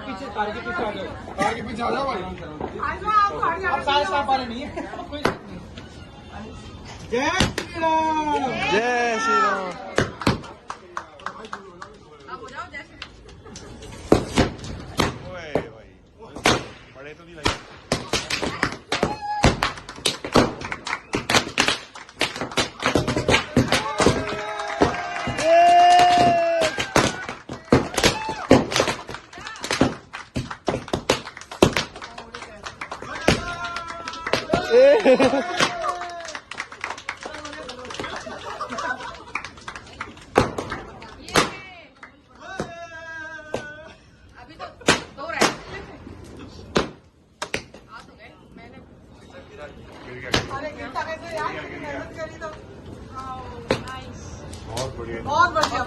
पीछे कार के पीछे आ जाओ, कार के पीछे आ जाओ भाई। अब सारे स्टाफ वाले नहीं है। जय श्री राम, जय श्री राम। ओए भाई बड़े तो नहीं लगे। अभी तो 2 राइड मैंने अरे कैसे यार मेहनत करी तो बहुत बढ़िया। बहुत बढ़िया।